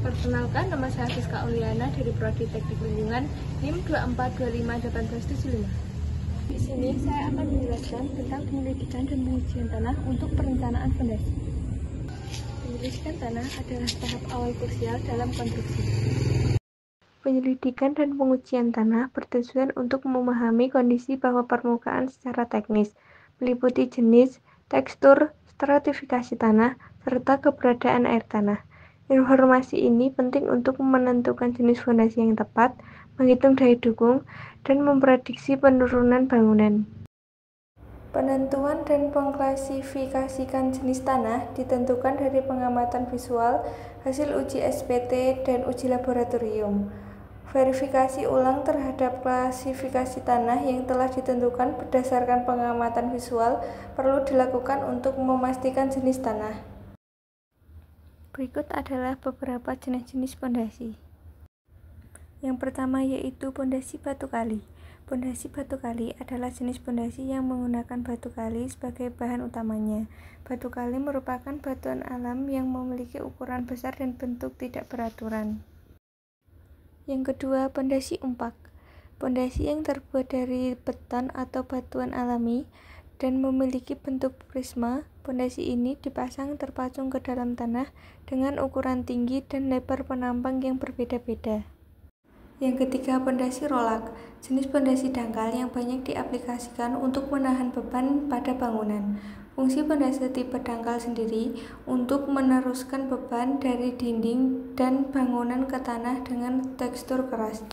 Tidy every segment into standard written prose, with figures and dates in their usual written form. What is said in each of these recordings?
Perkenalkan, nama saya Fiska Auliana dari Prodi Teknik Lingkungan NIM 24251875. Di sini saya akan menjelaskan tentang penyelidikan dan pengujian tanah untuk perencanaan fondasi. Penyelidikan tanah adalah tahap awal krusial dalam konstruksi. Penyelidikan dan pengujian tanah bertujuan untuk memahami kondisi bawah permukaan secara teknis, meliputi jenis, tekstur, stratifikasi tanah, serta keberadaan air tanah. Informasi ini penting untuk menentukan jenis fondasi yang tepat, menghitung daya dukung, dan memprediksi penurunan bangunan. Penentuan dan mengklasifikasikan jenis tanah ditentukan dari pengamatan visual, hasil uji SPT, dan uji laboratorium. Verifikasi ulang terhadap klasifikasi tanah yang telah ditentukan berdasarkan pengamatan visual perlu dilakukan untuk memastikan jenis tanah. Berikut adalah beberapa jenis-jenis pondasi. Yang pertama yaitu pondasi batu kali. Pondasi batu kali adalah jenis pondasi yang menggunakan batu kali sebagai bahan utamanya. Batu kali merupakan batuan alam yang memiliki ukuran besar dan bentuk tidak beraturan. Yang kedua, pondasi umpak. Pondasi yang terbuat dari beton atau batuan alami dan memiliki bentuk prisma. Pondasi ini dipasang terpacung ke dalam tanah dengan ukuran tinggi dan lebar penampang yang berbeda-beda. Yang ketiga, pondasi rolak. Jenis pondasi dangkal yang banyak diaplikasikan untuk menahan beban pada bangunan. Fungsi pondasi tipe dangkal sendiri untuk meneruskan beban dari dinding dan bangunan ke tanah dengan tekstur keras.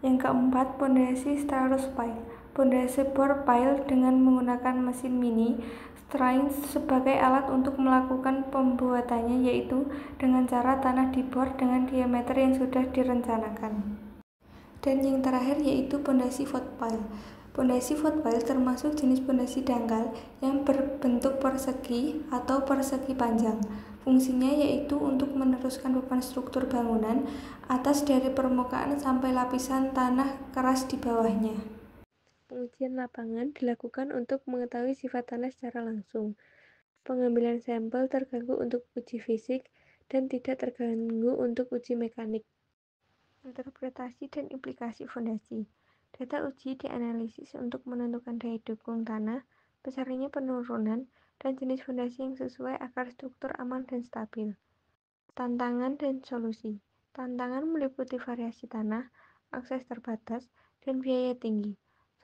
Yang keempat, pondasi Strauss pile. Pondasi bor pile dengan menggunakan mesin mini strain sebagai alat untuk melakukan pembuatannya, yaitu dengan cara tanah dibor dengan diameter yang sudah direncanakan. Dan yang terakhir yaitu pondasi vout pile. Pondasi vout pile termasuk jenis pondasi dangkal yang berbentuk persegi atau persegi panjang. Fungsinya yaitu untuk meneruskan beban struktur bangunan atas dari permukaan sampai lapisan tanah keras di bawahnya. Pengujian lapangan dilakukan untuk mengetahui sifat tanah secara langsung. Pengambilan sampel terganggu untuk uji fisik dan tidak terganggu untuk uji mekanik. Interpretasi dan implikasi fondasi. Data uji dianalisis untuk menentukan daya dukung tanah, besarnya penurunan, dan jenis fondasi yang sesuai agar struktur aman dan stabil. Tantangan dan solusi. Tantangan meliputi variasi tanah, akses terbatas, dan biaya tinggi.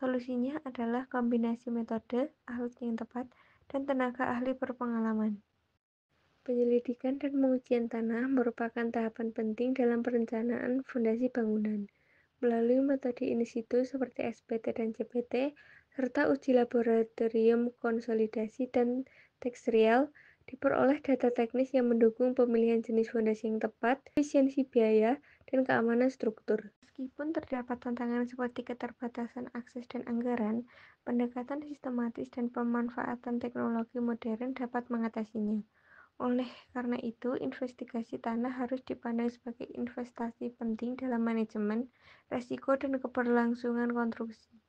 Solusinya adalah kombinasi metode, alat yang tepat, dan tenaga ahli berpengalaman. Penyelidikan dan pengujian tanah merupakan tahapan penting dalam perencanaan fondasi bangunan. Melalui metode in situ seperti SPT dan CPT, serta uji laboratorium konsolidasi dan tekstil, diperoleh data teknis yang mendukung pemilihan jenis fondasi yang tepat, efisiensi biaya, dan keamanan struktur. Meskipun terdapat tantangan seperti keterbatasan akses dan anggaran, pendekatan sistematis dan pemanfaatan teknologi modern dapat mengatasinya. Oleh karena itu, investigasi tanah harus dipandang sebagai investasi penting dalam manajemen risiko dan keberlangsungan konstruksi.